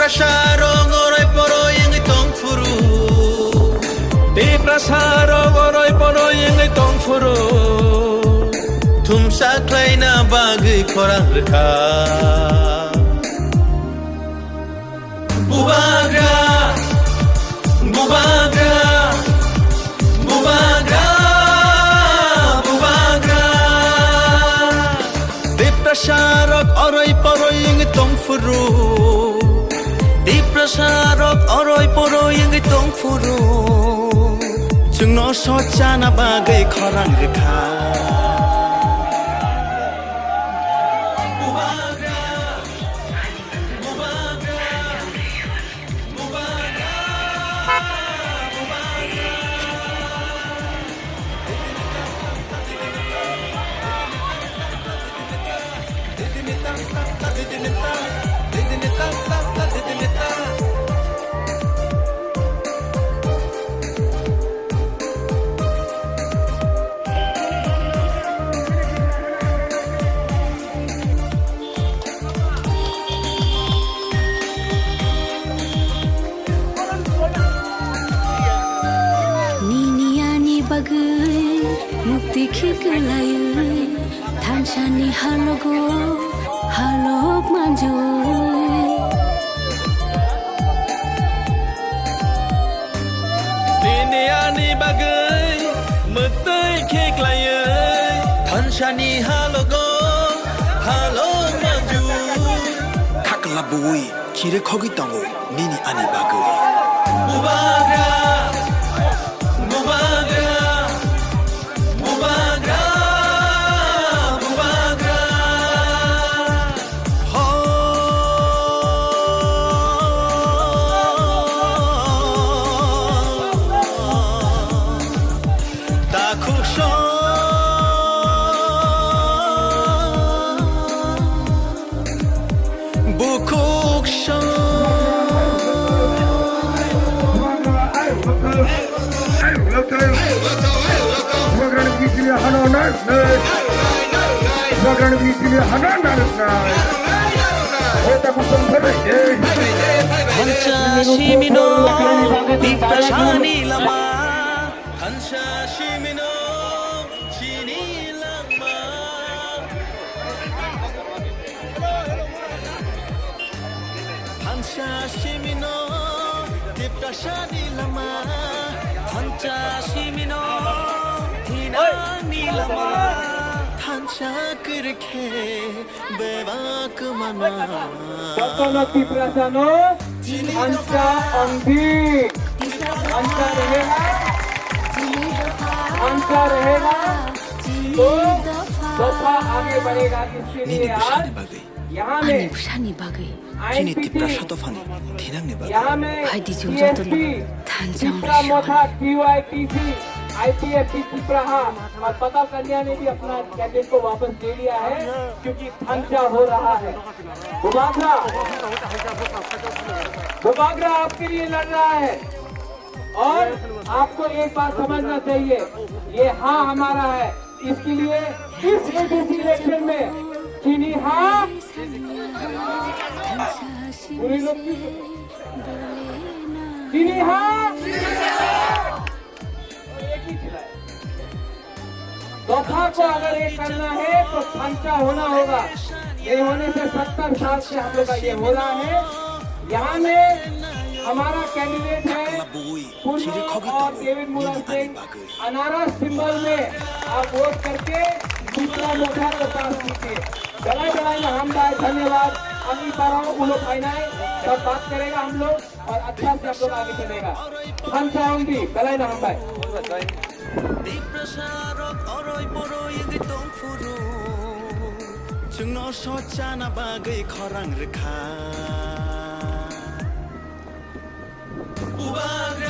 prasarong oroy poroy ang itong furu Di prasarong oroy poroy ang itong furu Tumsaklay na bagay korang reka Bubagra Bubagra Bubagra Bubagra Di prasarong oroy poroy ang itong furu Di prasarong oroy poroy ang itong furu Chungno socha na bagay korang reka Mukti khikelayu Thanchani halogo halok manju Niniani bagai Mukti khikelayu Thanchani halogo halok manju Kaklabui Chire khogi tango Nini ani bagai Bubagra Hancha shimino di prashani lama Hancha shimino chini lama Hancha shimino di prashani lama Hancha shimino hinani lama Hancha kirke bevak mana Sakanati prasano Hancha Angdi Hancha रहेगा तो दफा आगे बढ़ेगा इसके लिए आज यहाँ में Kini tipra shatofani Tinangni bagai यहाँ में तिप्रा मोथा TYTC IPF तिप्राहा और पता कन्या ने भी अपना कैडेट को वापस ले लिया है क्योंकि थंचा हो रहा है बुबागरा आपके लिए लड़ रहा है और आपको एक बात समझना चाहिए ये हाँ हमारा है इसके लिए इस एडीसी इलेक्शन में चीनी हाँ पूरी लोग चीनी हाँ दफा को अगर ये करना है तो थंचा होना होगा ये होने से 70 साल से हम लोग का ये हो रहा है यहाँ में हमारा कैंडिडेट है और डेविड मुलर सिंह अनारा सिंबल में आप वोट करके दूसरा मोटा को पास कीजिए चला ना हम भाई धन्यवाद अभी पाराओ उलो फाइनाई सब बात करेगा हम लोग और अच्छा से हम लोग आगे चलेगा हम चाहूंगी चला ना हम भाई Chungno socha na bagai korang reka Bubagra